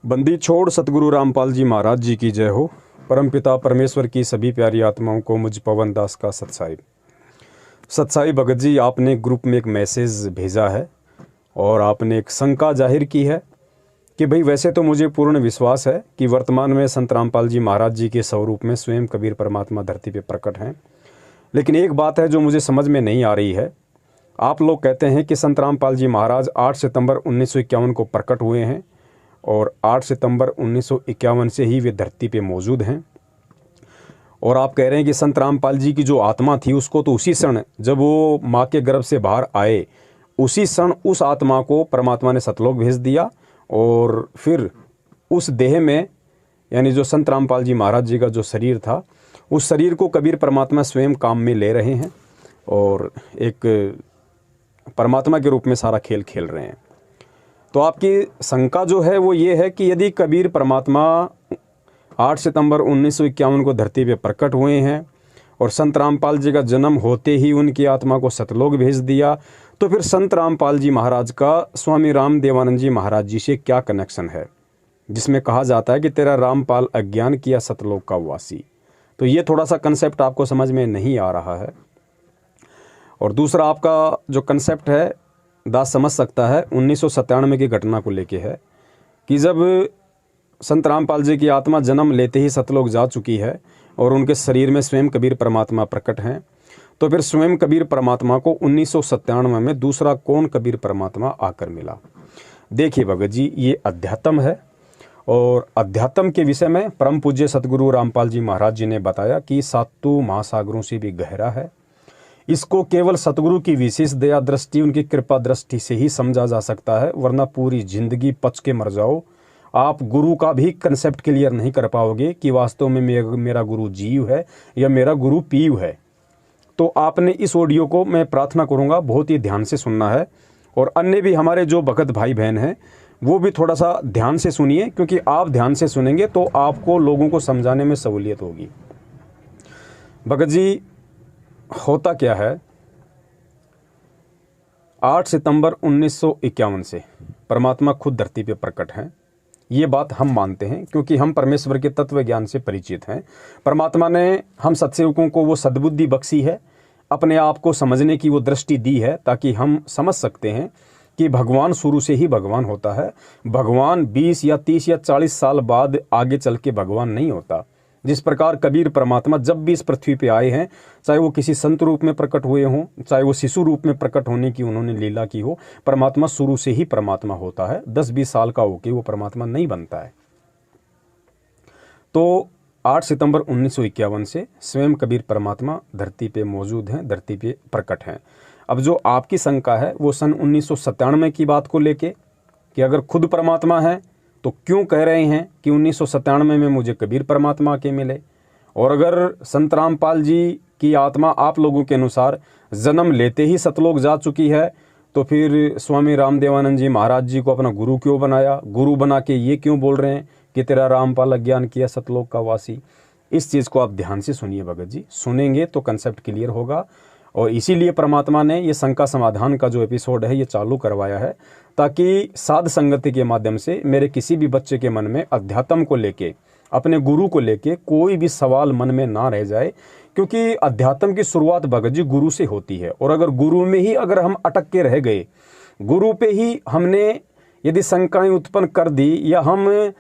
बंदी छोड़ सतगुरु रामपाल जी महाराज जी की जय हो। परमपिता परमेश्वर की सभी प्यारी आत्माओं को मुझ पवन दास का सत्साई भगत जी, आपने ग्रुप में एक मैसेज भेजा है और आपने एक शंका जाहिर की है कि भाई वैसे तो मुझे पूर्ण विश्वास है कि वर्तमान में संत रामपाल जी महाराज जी के स्वरूप में स्वयं कबीर परमात्मा धरती पे प्रकट हैं, लेकिन एक बात है जो मुझे समझ में नहीं आ रही है। आप लोग कहते हैं कि संत रामपाल जी महाराज 8 सितंबर 1951 को प्रकट हुए हैं और 8 सितंबर 1951 से ही वे धरती पे मौजूद हैं। और आप कह रहे हैं कि संत रामपाल जी की जो आत्मा थी उसको तो उसी क्षण जब वो माँ के गर्भ से बाहर आए, उसी क्षण उस आत्मा को परमात्मा ने सतलोक भेज दिया और फिर उस देह में, यानी जो संत रामपाल जी महाराज जी का जो शरीर था, उस शरीर को कबीर परमात्मा स्वयं काम में ले रहे हैं और एक परमात्मा के रूप में सारा खेल खेल रहे हैं। तो आपकी शंका जो है वो ये है कि यदि कबीर परमात्मा 8 सितंबर 1951 को धरती पे प्रकट हुए हैं और संत रामपाल जी का जन्म होते ही उनकी आत्मा को सतलोक भेज दिया, तो फिर संत रामपाल जी महाराज का स्वामी राम देवानंद जी महाराज जी से क्या कनेक्शन है, जिसमें कहा जाता है कि तेरा रामपाल अज्ञान किया सतलोक का वासी। तो ये थोड़ा सा कंसेप्ट आपको समझ में नहीं आ रहा है। और दूसरा आपका जो कंसेप्ट है दास समझ सकता है 1997 की घटना को लेके है कि जब संत रामपाल जी की आत्मा जन्म लेते ही सतलोक जा चुकी है और उनके शरीर में स्वयं कबीर परमात्मा प्रकट हैं, तो फिर स्वयं कबीर परमात्मा को 1997 में दूसरा कौन कबीर परमात्मा आकर मिला। देखिए भगत जी, ये अध्यात्म है और अध्यात्म के विषय में परम पूज्य सतगुरु रामपाल जी महाराज जी ने बताया कि सातों महासागरों से भी गहरा है। इसको केवल सतगुरु की विशेष दया दृष्टि, उनकी कृपा दृष्टि से ही समझा जा सकता है, वरना पूरी जिंदगी पच के मर जाओ, आप गुरु का भी कंसेप्ट क्लियर नहीं कर पाओगे कि वास्तव में मेरा गुरु जीव है या मेरा गुरु पीव है। तो आपने इस ऑडियो को, मैं प्रार्थना करूंगा, बहुत ही ध्यान से सुनना है और अन्य भी हमारे जो भगत भाई बहन हैं वो भी थोड़ा सा ध्यान से सुनिए, क्योंकि आप ध्यान से सुनेंगे तो आपको लोगों को समझाने में सहूलियत होगी। भगत जी, होता क्या है, 8 सितंबर 1951 से परमात्मा खुद धरती पे प्रकट हैं। ये बात हम मानते हैं क्योंकि हम परमेश्वर के तत्व ज्ञान से परिचित हैं। परमात्मा ने हम सत्सेवकों को वो सद्बुद्धि बख्शी है, अपने आप को समझने की वो दृष्टि दी है, ताकि हम समझ सकते हैं कि भगवान शुरू से ही भगवान होता है। भगवान 20 या 30 या 40 साल बाद आगे चल के भगवान नहीं होता। जिस प्रकार कबीर परमात्मा जब भी इस पृथ्वी पे आए हैं, चाहे वो किसी संत रूप में प्रकट हुए हों, चाहे वो शिशु रूप में प्रकट होने की उन्होंने लीला की हो, परमात्मा शुरू से ही परमात्मा होता है। 10-20 साल का होके वो परमात्मा नहीं बनता है। तो 8 सितंबर 1951 से स्वयं कबीर परमात्मा धरती पे मौजूद हैं, धरती पे प्रकट हैं। अब जो आपकी शंका है वो सन 1997 की बात को लेके कि अगर खुद परमात्मा है तो क्यों कह रहे हैं कि 1997 में मुझे कबीर परमात्मा के मिले, और अगर संत रामपाल जी की आत्मा आप लोगों के अनुसार जन्म लेते ही सतलोक जा चुकी है, तो फिर स्वामी राम देवानंद जी महाराज जी को अपना गुरु क्यों बनाया, गुरु बना के ये क्यों बोल रहे हैं कि तेरा रामपाल अज्ञान किया सतलोक का वासी। इस चीज़ को आप ध्यान से सुनिए भगत जी, सुनेंगे तो कंसेप्ट क्लियर होगा। और इसीलिए परमात्मा ने ये शंका समाधान का जो एपिसोड है ये चालू करवाया है, ताकि साध संगति के माध्यम से मेरे किसी भी बच्चे के मन में अध्यात्म को लेके, अपने गुरु को लेके कोई भी सवाल मन में ना रह जाए। क्योंकि अध्यात्म की शुरुआत भगत जी गुरु से होती है, और अगर गुरु में ही अगर हम अटक के रह गए, गुरु पे ही हमने यदि शंकाएं उत्पन्न कर दी, या हम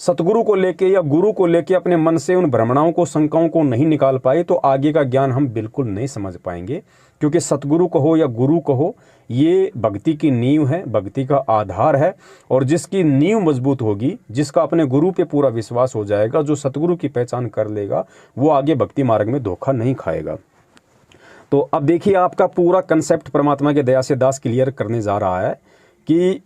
सतगुरु को लेके या गुरु को लेके अपने मन से उन भ्रमणाओं को, शंकाओं को नहीं निकाल पाए, तो आगे का ज्ञान हम बिल्कुल नहीं समझ पाएंगे। क्योंकि सतगुरु कहो या गुरु कहो, ये भक्ति की नींव है, भक्ति का आधार है। और जिसकी नींव मजबूत होगी, जिसका अपने गुरु पे पूरा विश्वास हो जाएगा, जो सतगुरु की पहचान कर लेगा, वो आगे भक्ति मार्ग में धोखा नहीं खाएगा। तो अब देखिए, आपका पूरा कंसेप्ट परमात्मा के दया से दास क्लियर करने जा रहा है कि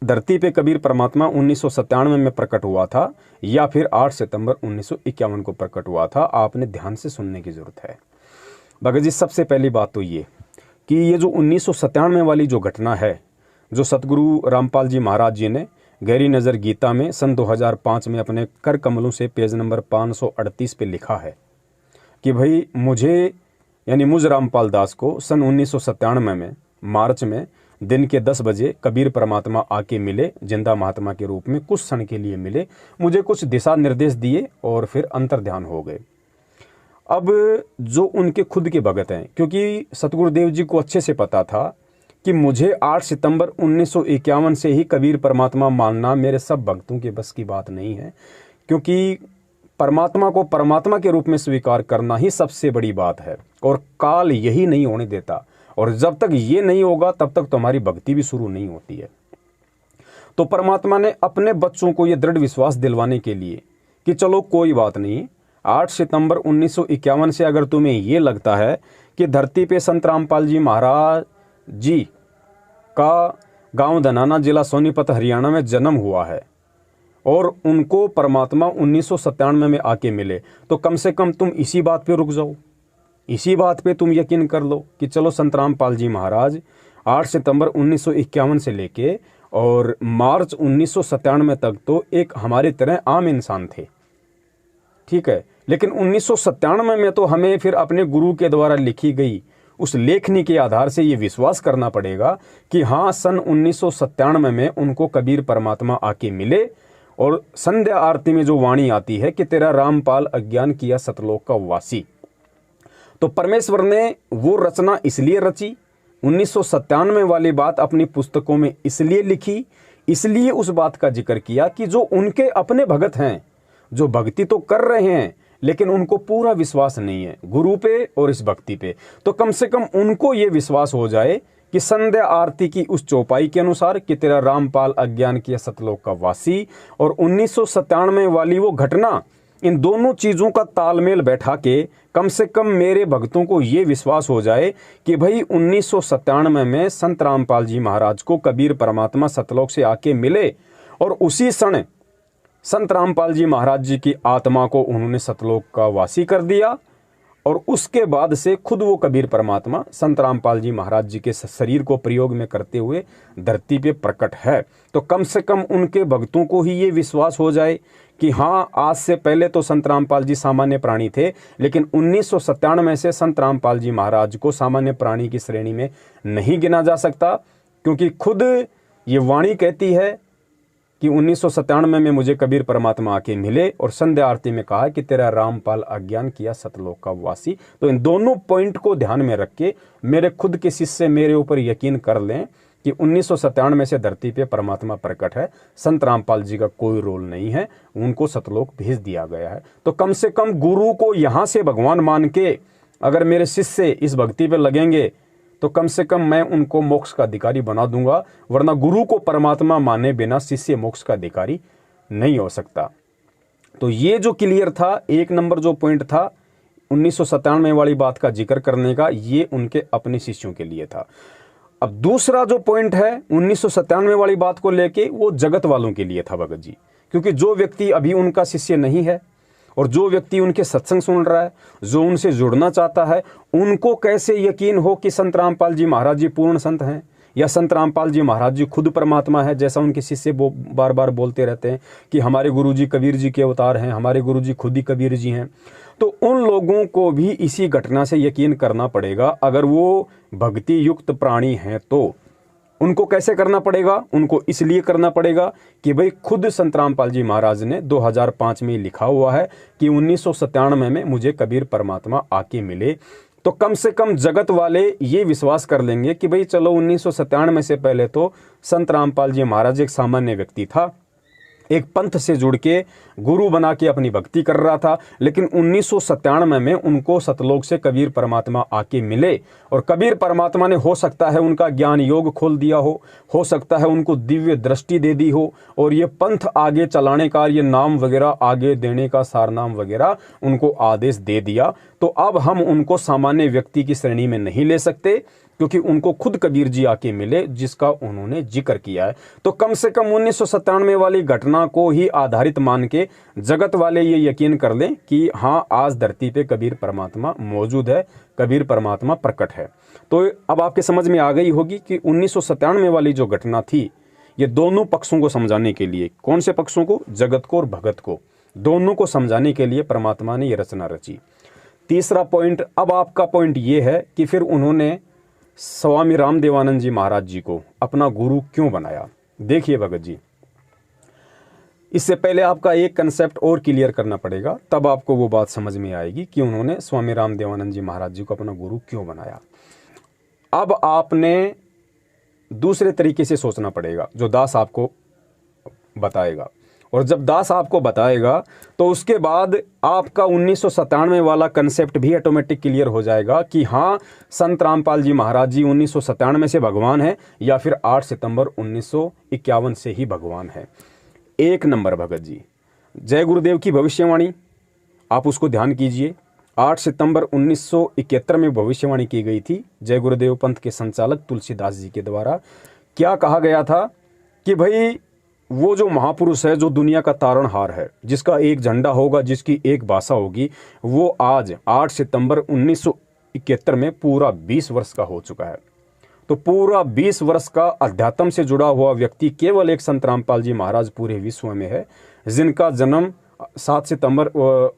धरती पे कबीर परमात्मा 1997 में प्रकट हुआ था या फिर 8 सितंबर 1951 को प्रकट हुआ था। आपने ध्यान से सुनने की जरूरत है भगत जी। सबसे पहली बात तो ये कि ये जो 1997 वाली जो घटना है, जो सतगुरु रामपाल जी महाराज जी ने गहरी नज़र गीता में सन 2005 में अपने कर कमलों से पेज नंबर 538 पे लिखा है कि भाई मुझे, यानी मुझ रामपाल दास को सन 1997 में मार्च में दिन के 10 बजे कबीर परमात्मा आके मिले, जिंदा महात्मा के रूप में कुछ क्षण के लिए मिले, मुझे कुछ दिशा निर्देश दिए और फिर अंतर्ध्यान हो गए। अब जो उनके खुद के भगत हैं, क्योंकि सतगुरुदेव जी को अच्छे से पता था कि मुझे 8 सितंबर 1951 से ही कबीर परमात्मा मानना मेरे सब भक्तों के बस की बात नहीं है, क्योंकि परमात्मा को परमात्मा के रूप में स्वीकार करना ही सबसे बड़ी बात है और काल यही नहीं होने देता, और जब तक ये नहीं होगा तब तक तुम्हारी भक्ति भी शुरू नहीं होती है। तो परमात्मा ने अपने बच्चों को यह दृढ़ विश्वास दिलवाने के लिए कि चलो कोई बात नहीं, 8 सितंबर 1951 से अगर तुम्हें ये लगता है कि धरती पे संत रामपाल जी महाराज जी का गांव धनाना, जिला सोनीपत, हरियाणा में जन्म हुआ है और उनको परमात्मा 1997 में आके मिले, तो कम से कम तुम इसी बात पे रुक जाओ, इसी बात पे तुम यकीन कर लो कि चलो संत रामपाल जी महाराज 8 सितंबर 1951 से लेके और मार्च 1997 तक तो एक हमारी तरह आम इंसान थे, ठीक है। लेकिन 1997 में तो हमें फिर अपने गुरु के द्वारा लिखी गई उस लेखनी के आधार से ये विश्वास करना पड़ेगा कि हाँ, सन 1997 में उनको कबीर परमात्मा आके मिले और संध्या आरती में जो वाणी आती है कि तेरा रामपाल अज्ञान किया सतलोक का वासी, तो परमेश्वर ने वो रचना इसलिए रची, 1997 वाली बात अपनी पुस्तकों में इसलिए लिखी, इसलिए उस बात का जिक्र किया कि जो उनके अपने भगत हैं, जो भक्ति तो कर रहे हैं लेकिन उनको पूरा विश्वास नहीं है गुरु पे और इस भक्ति पे, तो कम से कम उनको ये विश्वास हो जाए कि संध्या आरती की उस चौपाई के अनुसार कि तेरा रामपाल अज्ञान किया सतलोक का वासी और 1997 वाली वो घटना, इन दोनों चीज़ों का तालमेल बैठा के कम से कम मेरे भक्तों को ये विश्वास हो जाए कि भाई 1997 में संत रामपाल जी महाराज को कबीर परमात्मा सतलोक से आके मिले और उसी क्षण संत रामपाल जी महाराज जी की आत्मा को उन्होंने सतलोक का वासी कर दिया और उसके बाद से खुद वो कबीर परमात्मा संत रामपाल जी महाराज जी के शरीर को प्रयोग में करते हुए धरती पे प्रकट है। तो कम से कम उनके भक्तों को ही ये विश्वास हो जाए कि हाँ, आज से पहले तो संत रामपाल जी सामान्य प्राणी थे, लेकिन 1997 से संत रामपाल जी महाराज को सामान्य प्राणी की श्रेणी में नहीं गिना जा सकता, क्योंकि खुद ये वाणी कहती है कि 1997 में मुझे कबीर परमात्मा आके मिले और संध्या आरती में कहा कि तेरा रामपाल अज्ञान किया सतलोक का वासी। तो इन दोनों पॉइंट को ध्यान में रख के मेरे खुद के शिष्य मेरे ऊपर यकीन कर लें कि 1997 से धरती पे परमात्मा प्रकट है, संत रामपाल जी का कोई रोल नहीं है, उनको सतलोक भेज दिया गया है। तो कम से कम गुरु को यहाँ से भगवान मान के अगर मेरे शिष्य इस भक्ति पे लगेंगे तो कम से कम मैं उनको मोक्ष का अधिकारी बना दूंगा, वरना गुरु को परमात्मा माने बिना शिष्य मोक्ष का अधिकारी नहीं हो सकता। तो ये जो क्लियर था, एक नंबर जो पॉइंट था 1997 वाली बात का जिक्र करने का, ये उनके अपने शिष्यों के लिए था। अब दूसरा जो पॉइंट है 1997 वाली बात को लेके, वो जगत वालों के लिए था भगत जी, क्योंकि जो व्यक्ति अभी उनका शिष्य नहीं है और जो व्यक्ति उनके सत्संग सुन रहा है, जो उनसे जुड़ना चाहता है, उनको कैसे यकीन हो कि संत रामपाल जी महाराज जी पूर्ण संत हैं या संत रामपाल जी महाराज जी खुद परमात्मा है, जैसा उनके शिष्य बार बार बोलते रहते हैं कि हमारे गुरुजी कबीर जी के अवतार हैं, हमारे गुरुजी खुद ही कबीर जी हैं। तो उन लोगों को भी इसी घटना से यकीन करना पड़ेगा। अगर वो भक्ति युक्त प्राणी हैं तो उनको कैसे करना पड़ेगा? उनको इसलिए करना पड़ेगा कि भाई खुद संत रामपाल जी महाराज ने 2005 में लिखा हुआ है कि 1997 में मुझे कबीर परमात्मा आके मिले। तो कम से कम जगत वाले ये विश्वास कर लेंगे कि भाई चलो 1997 से पहले तो संत रामपाल जी महाराज एक सामान्य व्यक्ति था, एक पंथ से जुड़ के गुरु बना के अपनी भक्ति कर रहा था, लेकिन 1997 में उनको सतलोक से कबीर परमात्मा आके मिले और कबीर परमात्मा ने हो सकता है उनका ज्ञान योग खोल दिया हो सकता है उनको दिव्य दृष्टि दे दी हो और ये पंथ आगे चलाने का, ये नाम वगैरह आगे देने का, सारनाम वगैरह उनको आदेश दे दिया। तो अब हम उनको सामान्य व्यक्ति की श्रेणी में नहीं ले सकते, क्योंकि उनको खुद कबीर जी आके मिले जिसका उन्होंने जिक्र किया है। तो कम से कम 1997 वाली घटना को ही आधारित मान के जगत वाले ये यकीन कर लें कि हाँ, आज धरती पे कबीर परमात्मा मौजूद है, कबीर परमात्मा प्रकट है। तो अब आपके समझ में आ गई होगी कि 1997 वाली जो घटना थी, ये दोनों पक्षों को समझाने के लिए, कौन से पक्षों को? जगत को और भगत को, दोनों को समझाने के लिए परमात्मा ने ये रचना रची। तीसरा पॉइंट, अब आपका पॉइंट ये है कि फिर उन्होंने स्वामी रामदेवानंद जी महाराज जी को अपना गुरु क्यों बनाया? देखिए भगत जी, इससे पहले आपका एक कंसेप्ट और क्लियर करना पड़ेगा, तब आपको वो बात समझ में आएगी कि उन्होंने स्वामी रामदेवानंद जी महाराज जी को अपना गुरु क्यों बनाया। अब आपने दूसरे तरीके से सोचना पड़ेगा, जो दास आपको बताएगा। और जब दास आपको बताएगा तो उसके बाद आपका 1997 वाला कंसेप्ट भी ऑटोमेटिक क्लियर हो जाएगा कि हाँ, संत रामपाल जी महाराज जी 1997 से भगवान है या फिर 8 सितंबर 1951 से ही भगवान है। एक नंबर भगत जी, जय गुरुदेव की भविष्यवाणी आप उसको ध्यान कीजिए। 8 सितंबर 1971 में भविष्यवाणी की गई थी जय गुरुदेव पंथ के संचालक तुलसीदास जी के द्वारा। क्या कहा गया था कि भाई वो जो महापुरुष है, जो दुनिया का तारणहार है, जिसका एक झंडा होगा, जिसकी एक भाषा होगी, वो आज 8 सितंबर 1971 में पूरा 20 वर्ष का हो चुका है। तो पूरा 20 वर्ष का अध्यात्म से जुड़ा हुआ व्यक्ति केवल एक संत रामपाल जी महाराज पूरे विश्व में है, जिनका जन्म 7 सितंबर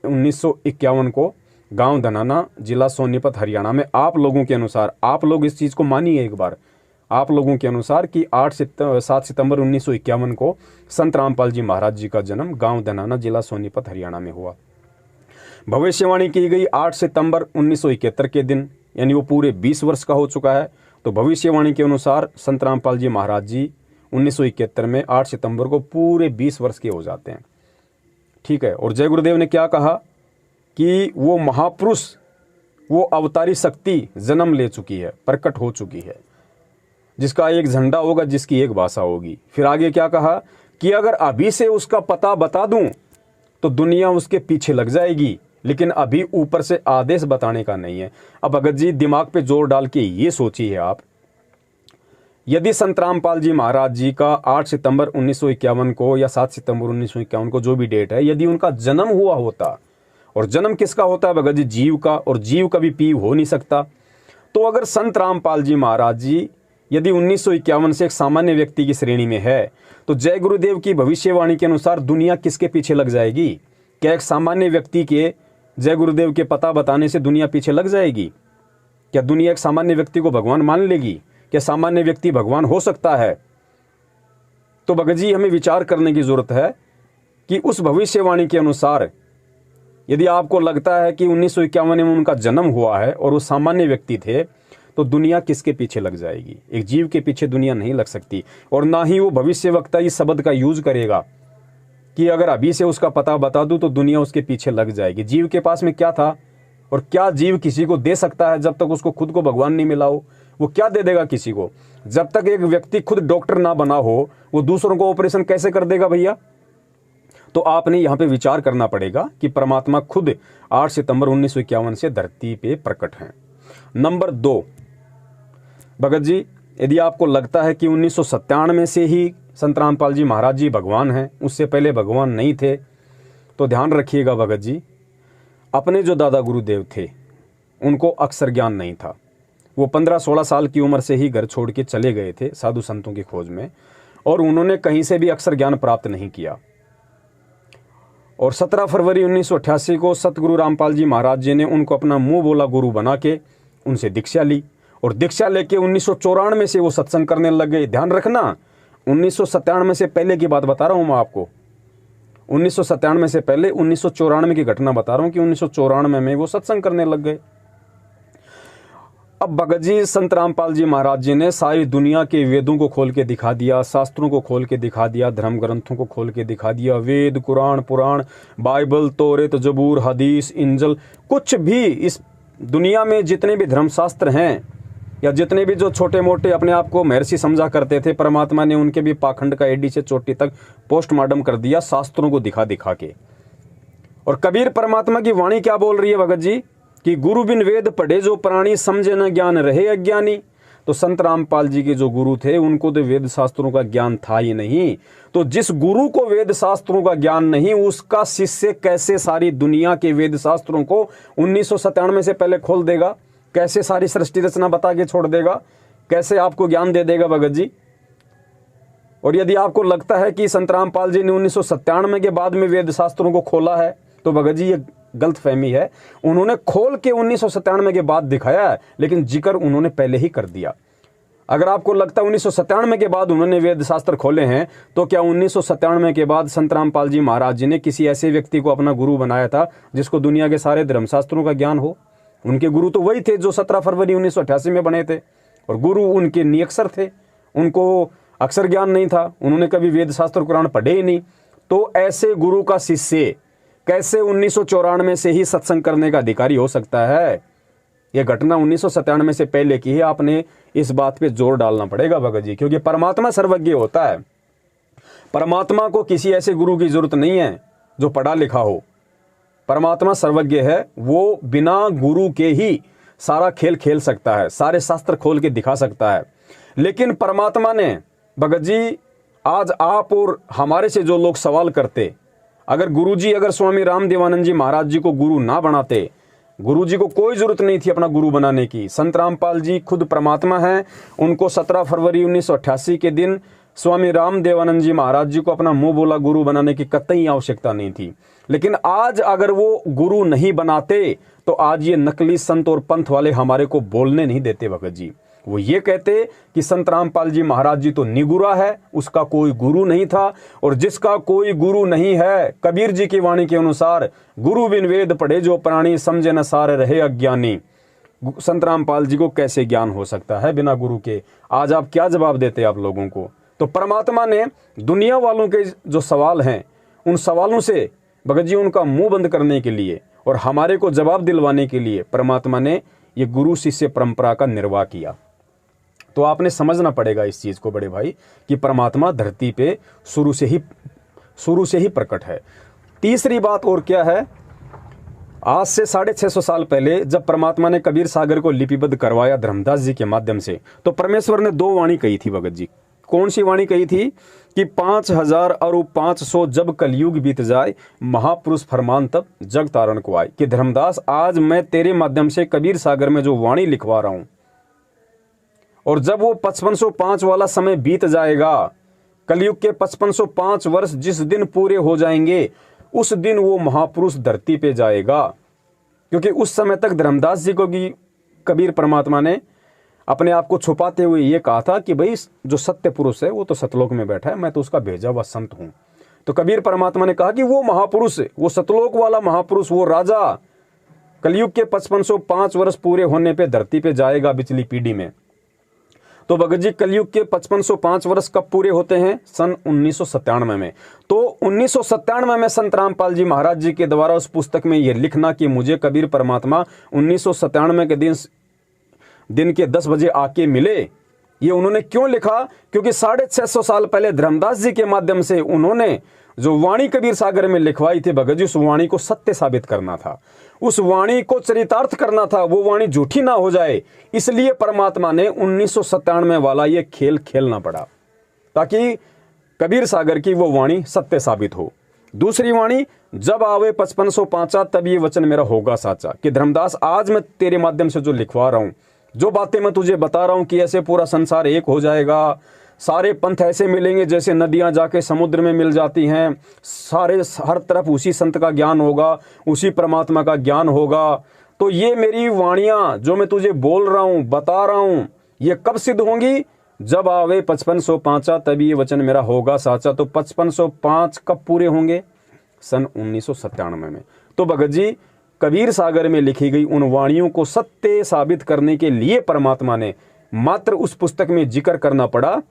1951 को गांव धनाना, जिला सोनीपत, हरियाणा में, आप लोगों के अनुसार, आप लोग इस चीज़ को मानिए एक बार, आप लोगों के अनुसार कि 7 सितंबर 1951 को संत रामपाल जी महाराज जी का जन्म गांव धनाना, जिला सोनीपत, हरियाणा में हुआ। भविष्यवाणी की गई 8 सितंबर 1971 के दिन, यानी वो पूरे 20 वर्ष का हो चुका है। तो भविष्यवाणी के अनुसार संत रामपाल जी महाराज जी 1971 में 8 सितंबर को पूरे 20 वर्ष के हो जाते हैं। ठीक है। और जय गुरुदेव ने क्या कहा कि वो महापुरुष, वो अवतारी शक्ति जन्म ले चुकी है, प्रकट हो चुकी है, जिसका एक झंडा होगा, जिसकी एक भाषा होगी। फिर आगे क्या कहा कि अगर अभी से उसका पता बता दूं तो दुनिया उसके पीछे लग जाएगी, लेकिन अभी ऊपर से आदेश बताने का नहीं है। अब भगत जी दिमाग पे जोर डाल के ये सोचिए आप, यदि संत रामपाल जी महाराज जी का 8 सितंबर 1951 को या 7 सितंबर 1951 को जो भी डेट है, यदि उनका जन्म हुआ होता, और जन्म किसका होता है भगत जी? जीव का, और जीव कभी पीव हो नहीं सकता। तो अगर संत रामपाल जी महाराज जी यदि 1951 से एक सामान्य व्यक्ति की श्रेणी में है, तो जय गुरुदेव की भविष्यवाणी के अनुसार दुनिया किसके पीछे लग जाएगी? क्या एक सामान्य व्यक्ति के जय गुरुदेव के पता बताने से दुनिया पीछे लग जाएगी? क्या दुनिया एक सामान्य व्यक्ति को भगवान मान लेगी? क्या सामान्य व्यक्ति भगवान हो सकता है? तो भगत जी हमें विचार करने की जरूरत है कि उस भविष्यवाणी के अनुसार यदि आपको लगता है कि 1951 में उनका जन्म हुआ है और वो सामान्य व्यक्ति थे, तो दुनिया किसके पीछे लग जाएगी? एक जीव के पीछे दुनिया नहीं लग सकती। और ना ही वो भविष्यवक्ता इस शब्द का यूज करेगा कि अगर अभी से उसका पता बता दूं तो दुनिया उसके पीछे लग जाएगी। जीव के पास में क्या था, और क्या जीव किसी को दे सकता है जब तक उसको खुद को भगवान नहीं मिला हो? वो क्या दे देगा किसी को? जब तक एक व्यक्ति खुद डॉक्टर ना बना हो, वो दूसरों को ऑपरेशन कैसे कर देगा भैया? तो आपने यहाँ पे विचार करना पड़ेगा कि परमात्मा खुद 8 सितंबर 1951 से धरती पे प्रकट हैं। नंबर 2, भगत जी यदि आपको लगता है कि 1997 से ही संत रामपाल जी महाराज जी भगवान हैं, उससे पहले भगवान नहीं थे, तो ध्यान रखिएगा भगत जी, अपने जो दादा गुरुदेव थे उनको अक्षर ज्ञान नहीं था। वो 15-16 साल की उम्र से ही घर छोड़ के चले गए थे साधु संतों की खोज में, और उन्होंने कहीं से भी अक्षर ज्ञान प्राप्त नहीं किया। और 17 फरवरी 1988 को सतगुरु रामपाल जी महाराज जी ने उनको अपना मुंह बोला गुरु बना के उनसे दीक्षा ली, और दीक्षा लेके 1994 से वो सत्संग करने लग गए। ध्यान रखना, 1997 से पहले की बात बता रहा हूं मैं आपको, 1997 से पहले 1994 की घटना बता रहा हूं कि 1994 में वो सत्संग करने लग गए। अब भगत जी संत रामपाल जी महाराज जी ने सारी दुनिया के वेदों को खोल के दिखा दिया, शास्त्रों को खोल के दिखा दिया, धर्म ग्रंथों को खोल के दिखा दिया, वेद, कुरान, पुराण, बाइबल, तौरेत, जबूर, हदीस, इंजल, कुछ भी इस दुनिया में जितने भी धर्मशास्त्र हैं या जितने भी जो छोटे मोटे अपने आप को महर्षि समझा करते थे, परमात्मा ने उनके भी पाखंड का एडी से चोटी तक पोस्टमार्टम कर दिया शास्त्रों को दिखा दिखा के। और कबीर परमात्मा की वाणी क्या बोल रही है भगत जी कि गुरु बिन वेद पढ़े जो प्राणी, समझे न ज्ञान रहे अज्ञानी। तो संत रामपाल जी के जो गुरु थे उनको तो वेद शास्त्रों का ज्ञान था ही नहीं। तो जिस गुरु को वेद शास्त्रों का ज्ञान नहीं, उसका शिष्य कैसे सारी दुनिया के वेद शास्त्रों को 1997 से पहले खोल देगा? कैसे सारी सृष्टि रचना बता के छोड़ देगा? कैसे आपको ज्ञान दे देगा भगत जी? और यदि आपको लगता है कि संत रामपाल जी ने 1997 के बाद में वेद शास्त्रों को खोला है, तो भगत जी ये गलतफहमी है, उन्होंने खोल के 1997 के बाद दिखाया है, लेकिन जिक्र उन्होंने पहले ही कर दिया। अगर आपको लगता है 1997 के बाद उन्होंने वेद शास्त्र खोले हैं, तो क्या 1997 के बाद संत रामपाल जी महाराज जी ने किसी ऐसे व्यक्ति को अपना गुरु बनाया था जिसको दुनिया के सारे धर्मशास्त्रों का ज्ञान हो? उनके गुरु तो वही थे जो 17 फरवरी 1988 में बने थे, और गुरु उनके निरक्षर थे, उनको अक्षर ज्ञान नहीं था, उन्होंने कभी वेद शास्त्र कुरान पढ़े ही नहीं। तो ऐसे गुरु का शिष्य कैसे 1994 से ही सत्संग करने का अधिकारी हो सकता है? यह घटना 1997 से पहले की है। आपने इस बात पे जोर डालना पड़ेगा भगत जी, क्योंकि परमात्मा सर्वज्ञ होता है। परमात्मा को किसी ऐसे गुरु की जरूरत नहीं है जो पढ़ा लिखा हो। परमात्मा सर्वज्ञ है, वो बिना गुरु के ही सारा खेल खेल सकता है, सारे शास्त्र खोल के दिखा सकता है। लेकिन परमात्मा ने भगत जी, आज आप और हमारे से जो लोग सवाल करते, अगर गुरुजी, अगर स्वामी रामदेवानंद जी महाराज जी को गुरु ना बनाते, गुरुजी को कोई जरूरत नहीं थी अपना गुरु बनाने की। संत रामपाल जी खुद परमात्मा हैं, उनको 17 फरवरी 1988 के दिन स्वामी रामदेवानंद जी महाराज जी को अपना मुंह बोला गुरु बनाने की कतई आवश्यकता नहीं थी। लेकिन आज अगर वो गुरु नहीं बनाते तो आज ये नकली संत और पंथ वाले हमारे को बोलने नहीं देते भगत जी। वो ये कहते कि संत रामपाल जी महाराज जी तो निगुरा है, उसका कोई गुरु नहीं था, और जिसका कोई गुरु नहीं है, कबीर जी की वाणी के अनुसार, गुरु बिन वेद पढ़े जो प्राणी, समझे न सार रहे अज्ञानी। संत रामपाल जी को कैसे ज्ञान हो सकता है बिना गुरु के? आज आप क्या जवाब देते आप लोगों को? तो परमात्मा ने दुनिया वालों के जो सवाल हैं, उन सवालों से भगत जी उनका मुंह बंद करने के लिए और हमारे को जवाब दिलवाने के लिए परमात्मा ने ये गुरु शिष्य परंपरा का निर्वाह किया। तो आपने समझना पड़ेगा इस चीज को बड़े भाई, कि परमात्मा धरती पे शुरू से ही प्रकट है। तीसरी बात और क्या है, आज से 650 साल पहले जब परमात्मा ने कबीर सागर को लिपिबद्ध करवाया धर्मदास जी के माध्यम से, तो परमेश्वर ने 2 वाणी कही थी भगत जी। कौन सी वाणी कही थी? कि 5000 और 500 जब कलयुग बीत जाए, महापुरुष फरमान तब जग तारण को आए। कि धर्मदास, आज मैं तेरे माध्यम से कबीर सागर में जो वाणी लिखवा रहा हूं, और जब वो 5505 वाला समय बीत जाएगा, कलयुग के 5505 वर्ष जिस दिन पूरे हो जाएंगे, उस दिन वो महापुरुष धरती पे जाएगा। क्योंकि उस समय तक धर्मदास जी को भी कबीर परमात्मा ने अपने आप को छुपाते हुए ये कहा था कि भाई जो सत्य पुरुष है वो तो सतलोक में बैठा है, मैं तो उसका भेजा हुआ संत हूं। तो कबीर परमात्मा ने कहा कि वो महापुरुष, वो सतलोक वाला महापुरुष, वो राजा कलयुग के 5505 वर्ष पूरे होने पे धरती पे जाएगा पिछली पीढ़ी में। तो भगत जी, कलयुग के 5505 वर्ष कब पूरे होते हैं? सन 1997 में। तो 1997 में संत रामपाल जी महाराज जी के द्वारा उस पुस्तक में यह लिखना कि मुझे कबीर परमात्मा 1997 के दिन के 10 बजे आके मिले, ये उन्होंने क्यों लिखा? क्योंकि 650 साल पहले धर्मदास जी के माध्यम से उन्होंने जो वाणी कबीर सागर में लिखवाई थी भगत जी, उस वाणी को सत्य साबित करना था, उस वाणी को चरितार्थ करना था, वो वाणी झूठी ना हो जाए। इसलिए परमात्मा ने 1997 वाला ये खेल खेलना पड़ा, ताकि कबीर सागर की वो वाणी सत्य साबित हो। दूसरी वाणी, जब आवे 5505 तब ये वचन मेरा होगा साचा। कि धर्मदास, आज मैं तेरे माध्यम से जो लिखवा रहा हूं, जो बातें मैं तुझे बता रहा हूं कि ऐसे पूरा संसार एक हो जाएगा, सारे पंथ ऐसे मिलेंगे जैसे नदियां जाके समुद्र में मिल जाती हैं, सारे हर तरफ उसी संत का ज्ञान होगा, उसी परमात्मा का ज्ञान होगा। तो ये मेरी वाणियां जो मैं तुझे बोल रहा हूं, बता रहा हूं, ये कब सिद्ध होंगी? जब आवे 5505 तभी ये वचन मेरा होगा साचा। तो 5505 कब पूरे होंगे? सन 1997 में। तो भगत जी, कबीर सागर में लिखी गई उन वाणियों को सत्य साबित करने के लिए परमात्मा ने मात्र उस पुस्तक में जिक्र करना पड़ा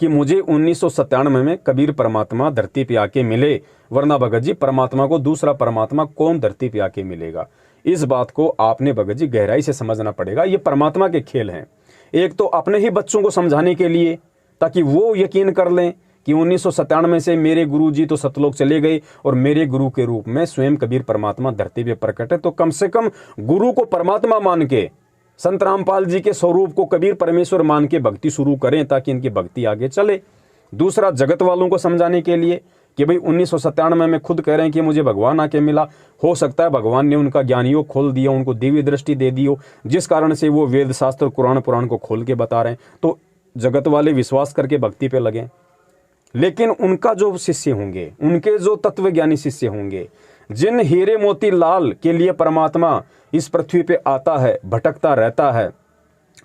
कि मुझे 1997 में कबीर परमात्मा धरती पे आके मिले, वरना भगत जी परमात्मा को दूसरा परमात्मा कौन धरती पे आके मिलेगा? इस बात को आपने भगत जी गहराई से समझना पड़ेगा। ये परमात्मा के खेल हैं। एक तो अपने ही बच्चों को समझाने के लिए, ताकि वो यकीन कर लें कि 1997 से मेरे गुरु जी तो सतलोक चले गए और मेरे गुरु के रूप में स्वयं कबीर परमात्मा धरती पे प्रकट है। तो कम से कम गुरु को परमात्मा मान के, संत रामपाल जी के स्वरूप को कबीर परमेश्वर मान के भक्ति शुरू करें, ताकि इनकी भक्ति आगे चले। दूसरा, जगत वालों को समझाने के लिए कि भाई 1997 में खुद कह रहे हैं कि मुझे भगवान आके मिला, हो सकता है भगवान ने उनका ज्ञानियों खोल दिया, उनको दिव्य दृष्टि दे दी हो, जिस कारण से वो वेद शास्त्र कुरान पुराण को खोल के बता रहे हैं। तो जगत वाले विश्वास करके भक्ति पे लगे, लेकिन उनका जो शिष्य होंगे, उनके जो तत्वज्ञानी शिष्य होंगे, जिन हीरे मोती लाल के लिए परमात्मा इस पृथ्वी पे आता है, भटकता रहता है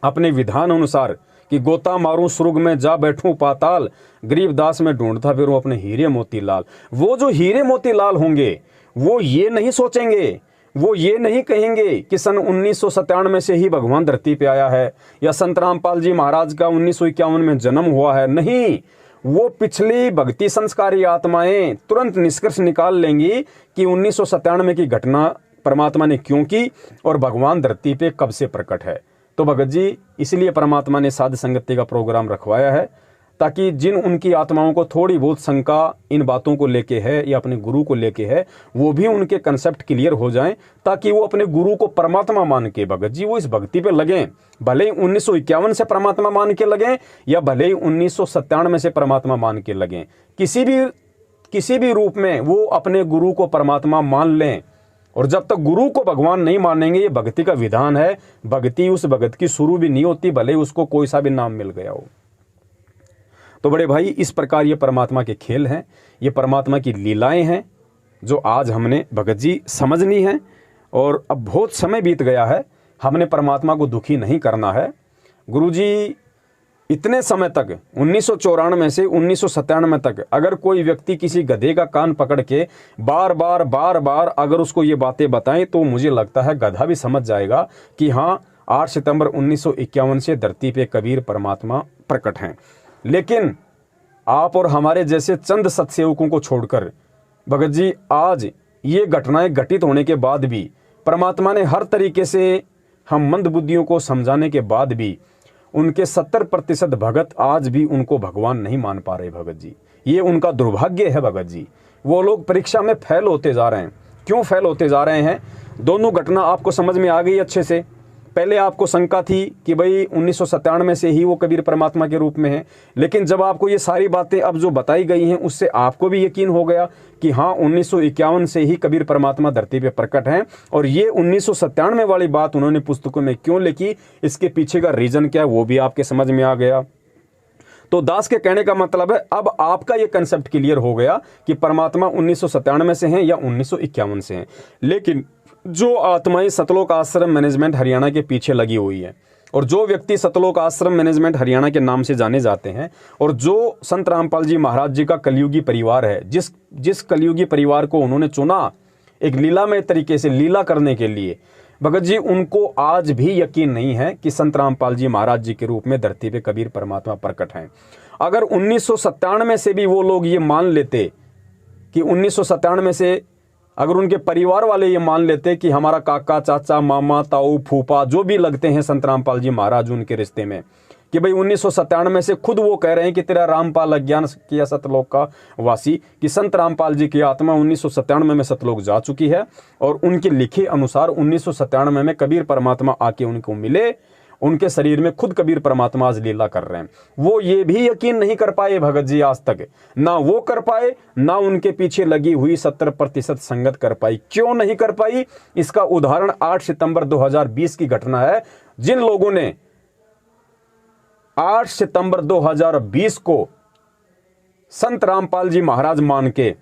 अपने विधान अनुसार कि गोता मारूं स्वर्ग में जा बैठूं पाताल, गरीबदास में ढूंढता फिरूं अपने हीरे मोती लाल। वो जो हीरे मोती लाल होंगे वो ये नहीं सोचेंगे, वो ये नहीं कहेंगे कि सन 1997 से ही भगवान धरती पे आया है या संत रामपाल जी महाराज का 1951 में जन्म हुआ है। नहीं, वो पिछली भक्ति संस्कारी आत्माएं तुरंत निष्कर्ष निकाल लेंगी कि 1997 की घटना परमात्मा ने क्यों की और भगवान धरती पे कब से प्रकट है। तो भगत जी, इसलिए परमात्मा ने साध संगति का प्रोग्राम रखवाया है ताकि जिन उनकी आत्माओं को थोड़ी बहुत शंका इन बातों को लेके है या अपने गुरु को लेके है, वो भी उनके कंसेप्ट क्लियर हो जाएं, ताकि वो अपने गुरु को परमात्मा मान के भगत जी वो इस भक्ति पे लगें। भले ही 1951 से परमात्मा मान के लगें या भले ही 1997 से परमात्मा मान के लगें, किसी भी रूप में वो अपने गुरु को परमात्मा मान लें। और जब तक गुरु को भगवान नहीं मानेंगे, ये भक्ति का विधान है, भक्ति उस भगत की शुरू भी नहीं होती, भले ही उसको कोई सा भी नाम मिल गया हो। तो बड़े भाई, इस प्रकार ये परमात्मा के खेल हैं, ये परमात्मा की लीलाएं हैं जो आज हमने भगत जी समझनी है। और अब बहुत समय बीत गया है, हमने परमात्मा को दुखी नहीं करना है। गुरुजी इतने समय तक 1994 से 1997 तक अगर कोई व्यक्ति किसी गधे का कान पकड़ के बार बार अगर उसको ये बातें बताएं तो मुझे लगता है गधा भी समझ जाएगा कि हाँ, 8 सितंबर 1951 से धरती पे कबीर परमात्मा प्रकट हैं। लेकिन आप और हमारे जैसे चंद सत्सेवकों को छोड़कर भगत जी, आज ये घटनाएं घटित होने के बाद भी परमात्मा ने हर तरीके से हम मंदबुद्धियों को समझाने के बाद भी उनके 70% भगत आज भी उनको भगवान नहीं मान पा रहे। भगत जी, ये उनका दुर्भाग्य है। भगत जी, वो लोग परीक्षा में फेल होते जा रहे हैं। क्यों फेल होते जा रहे हैं? दोनों घटना आपको समझ में आ गई अच्छे से। पहले आपको शंका थी कि भाई 1997 से ही वो कबीर परमात्मा के रूप में है, लेकिन जब आपको ये सारी बातें अब जो बताई गई हैं उससे आपको भी यकीन हो गया कि हाँ, 1951 से ही कबीर परमात्मा धरती पे प्रकट हैं। और ये 1997 वाली बात उन्होंने पुस्तकों में क्यों लिखी, इसके पीछे का रीजन क्या है, वो भी आपके समझ में आ गया। तो दास के कहने का मतलब है अब आपका ये कंसेप्ट क्लियर हो गया कि परमात्मा 1997 से हैं या 1951 से हैं। लेकिन जो आत्माएं सतलोक आश्रम मैनेजमेंट हरियाणा के पीछे लगी हुई है और जो व्यक्ति सतलोक आश्रम मैनेजमेंट हरियाणा के नाम से जाने जाते हैं और जो संत रामपाल जी महाराज जी का कलयुगी परिवार है, जिस कलयुगी परिवार को उन्होंने चुना एक लीलामय तरीके से लीला करने के लिए, भगत जी उनको आज भी यकीन नहीं है कि संत रामपाल जी महाराज जी के रूप में धरती पे कबीर परमात्मा प्रकट हैं। अगर 1997 से भी वो लोग ये मान लेते कि 1997 से अगर उनके परिवार वाले ये मान लेते कि हमारा काका, चाचा, मामा, ताऊ, फूफा जो भी लगते हैं संत रामपाल जी महाराज उनके रिश्ते में, कि भाई 1997 से खुद वो कह रहे हैं कि तेरा रामपाल अज्ञान किया सतलोक का वासी, कि संत रामपाल जी की आत्मा 1997 में सतलोक जा चुकी है और उनके लिखे अनुसार 1997 में कबीर परमात्मा आके उनको मिले, उनके शरीर में खुद कबीर परमात्मा आज लीला कर रहे हैं। वो ये भी यकीन नहीं कर पाए भगत जी आज तक, ना वो कर पाए ना उनके पीछे लगी हुई 70% संगत कर पाई। क्यों नहीं कर पाई? इसका उदाहरण 8 सितंबर 2020 की घटना है। जिन लोगों ने 8 सितंबर 2020 को संत रामपाल जी महाराज मान के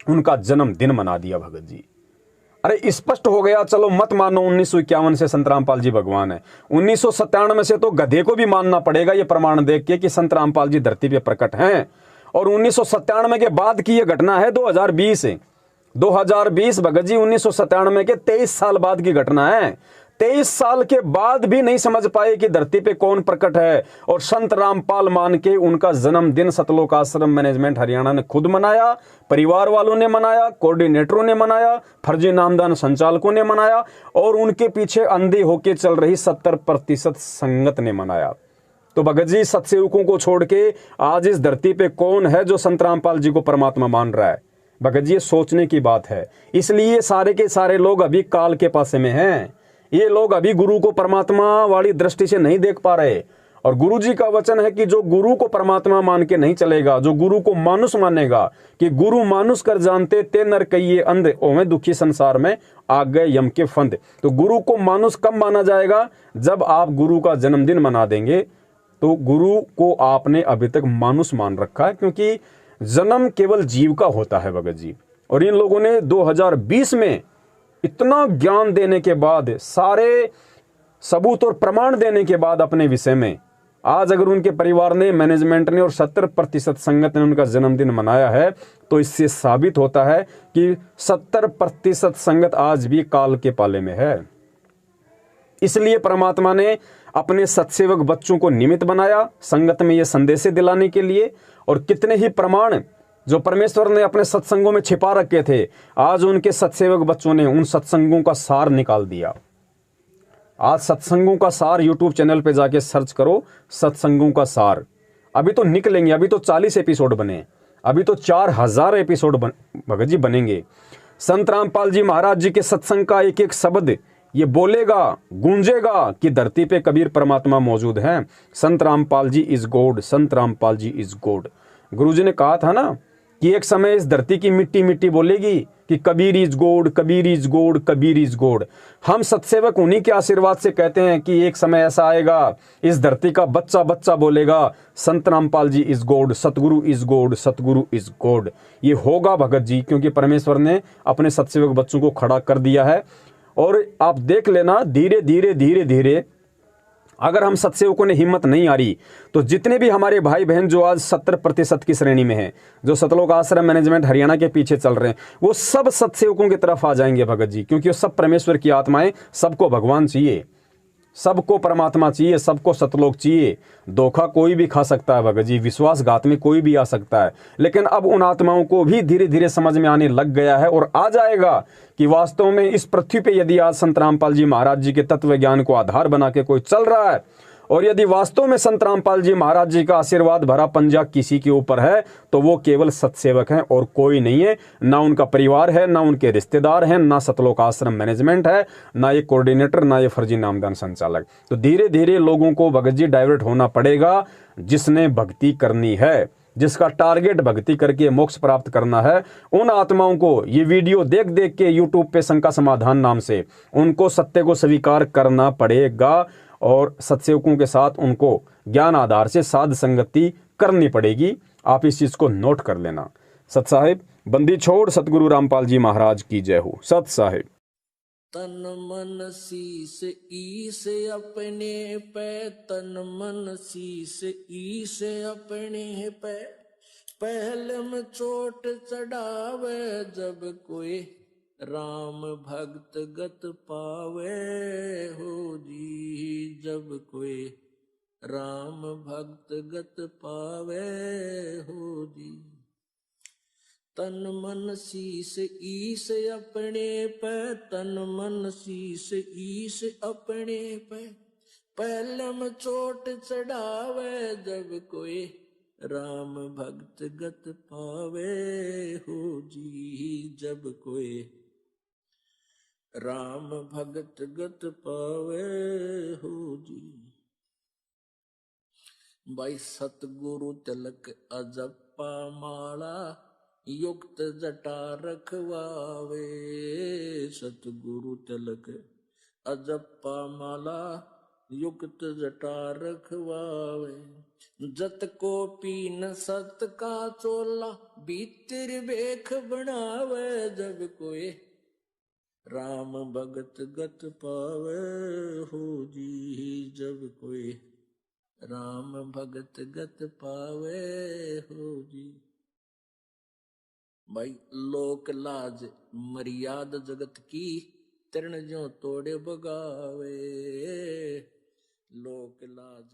उनका जन्मदिन मना दिया। भगत जी, अरे स्पष्ट हो गया, चलो मत मानो 1951 से संत रामपाल जी भगवान है, 1997 से तो गधे को भी मानना पड़ेगा ये प्रमाण देख के कि संत रामपाल जी धरती पे प्रकट हैं। और 1997 के बाद की ये घटना है 2020 भगत जी, 1997 के 23 साल बाद की घटना है। 23 साल के बाद भी नहीं समझ पाए कि धरती पे कौन प्रकट है और संत रामपाल मान के उनका जन्मदिन सतलोक आश्रम मैनेजमेंट हरियाणा ने खुद मनाया, परिवार वालों ने मनाया, कोऑर्डिनेटरों ने मनाया, फर्जी नामदान संचालकों ने मनाया और उनके पीछे अंधे होके चल रही 70% संगत ने मनाया। तो भगत जी, सत्सेवकों को छोड़ के आज इस धरती पे कौन है जो संत रामपाल जी को परमात्मा मान रहा है? भगत जी, ये सोचने की बात है। इसलिए सारे के सारे लोग अभी काल के पासे में हैं। ये लोग अभी गुरु को परमात्मा वाली दृष्टि से नहीं देख पा रहे। और गुरु जी का वचन है कि जो गुरु को परमात्मा मान के नहीं चलेगा, जो गुरु को मानुष मानेगा, कि गुरु मानुष कर जानते ते नर कहिए अंध, ओवें दुखी संसार में आ गए यम के फंद। तो गुरु को मानुष कब माना जाएगा? जब आप गुरु का जन्मदिन मना देंगे। तो गुरु को आपने अभी तक मानुष मान रखा है, क्योंकि जन्म केवल जीव का होता है भगत जी। और इन लोगों ने 2020 में इतना ज्ञान देने के बाद, सारे सबूत और प्रमाण देने के बाद अपने विषय में, आज अगर उनके परिवार ने, मैनेजमेंट ने और 70% संगत ने उनका जन्मदिन मनाया है, तो इससे साबित होता है कि 70% संगत आज भी काल के पाले में है। इसलिए परमात्मा ने अपने सत्सेवक बच्चों को निमित्त बनाया संगत में ये संदेशे दिलाने के लिए। और कितने ही प्रमाण जो परमेश्वर ने अपने सत्संगों में छिपा रखे थे, आज उनके सत्सेवक बच्चों ने उन सत्संगों का सार निकाल दिया। आज सत्संगों का सार यूट्यूब चैनल पे जाके सर्च करो, सत्संगों का सार। अभी तो निकलेंगे, अभी तो 40 एपिसोड बने, अभी तो 4000 एपिसोड भगत जी बनेंगे। संत रामपाल जी महाराज जी के सत्संग का एक एक शब्द ये बोलेगा, गूंजेगा कि धरती पे कबीर परमात्मा मौजूद हैं। संत Rampal ji is God, Sant Rampal ji is God. गुरुजी ने कहा था ना कि एक समय इस धरती की मिट्टी मिट्टी बोलेगी कि Kabir is God, Kabir is God, Kabir is God. हम सत्सेवक उन्हीं के आशीर्वाद से कहते हैं कि एक समय ऐसा आएगा, इस धरती का बच्चा बच्चा बोलेगा संत Rampal ji is God, Satguru is God, Satguru is God. ये होगा भगत जी, क्योंकि परमेश्वर ने अपने सत्सेवक बच्चों को खड़ा कर दिया है। और आप देख लेना, धीरे धीरे धीरे धीरे अगर हम सत्सेवकों ने हिम्मत नहीं आ रही, तो जितने भी हमारे भाई बहन जो आज 70% की श्रेणी में हैं, जो सतलोक आश्रम मैनेजमेंट हरियाणा के पीछे चल रहे हैं, वो सब सत्सेवकों की तरफ आ जाएंगे भगत जी, क्योंकि वो सब परमेश्वर की आत्माएं। सबको भगवान चाहिए, सबको परमात्मा चाहिए, सबको सतलोक चाहिए। धोखा कोई भी खा सकता है भगत जी, विश्वासघात में कोई भी आ सकता है, लेकिन अब उन आत्माओं को भी धीरे धीरे समझ में आने लग गया है और आ जाएगा कि वास्तव में इस पृथ्वी पे यदि आज संत रामपाल जी महाराज जी के तत्व ज्ञान को आधार बना के कोई चल रहा है, और यदि वास्तव में संत रामपाल जी महाराज जी का आशीर्वाद भरा पंजा किसी के ऊपर है, तो वो केवल सत्सेवक हैं और कोई नहीं है। ना उनका परिवार है, ना उनके रिश्तेदार हैं, ना सतलोक आश्रम मैनेजमेंट है, ना ये कोऑर्डिनेटर, ना ये फर्जी नामदान संचालक। तो धीरे धीरे लोगों को भगत जी डाइवर्ट होना पड़ेगा। जिसने भक्ति करनी है, जिसका टारगेट भक्ति करके मोक्ष प्राप्त करना है, उन आत्माओं को ये वीडियो देख देख के यूट्यूब पे शंका समाधान नाम से उनको सत्य को स्वीकार करना पड़ेगा और सत्सेवकों के साथ उनको ज्ञान आधार से साध संगति करनी पड़ेगी। आप इस चीज को नोट कर लेना। सत साहिब बंदी छोड़ सतगुरु रामपाल जी महाराज की जय हो। सत साहिब। तन मन शीस ईस अपने पे, तन मन शीस ईस अपने पे, पहले में चोट चढ़ावे जब कोई राम भक्त गत पावे हो जी, जब कोई राम भक्त गत पावे हो जी। तन मन शीस ईस अपने पे, तन मन शीस ईस अपने पे, पहले में चोट चढ़ावे जब कोई राम भक्त गत पावे हो जी, जब कोई राम भगत गत पावे हो जी। भाई सतगुरु तिलक अजप्पा माला, युक्त जटा रखवावे, सतगुरु तिलक अजप्पा माला, युक्त जटा रखवावे। जत को पीन सत का चोला, भीतर बेख बनावे जब कोई राम भगत गत पावे हो जी, जब कोई राम भगत गत पावे हो जी। भाई लोक लाज मर्याद जगत की, तृण जो तोड़े बगावे, लोक लाज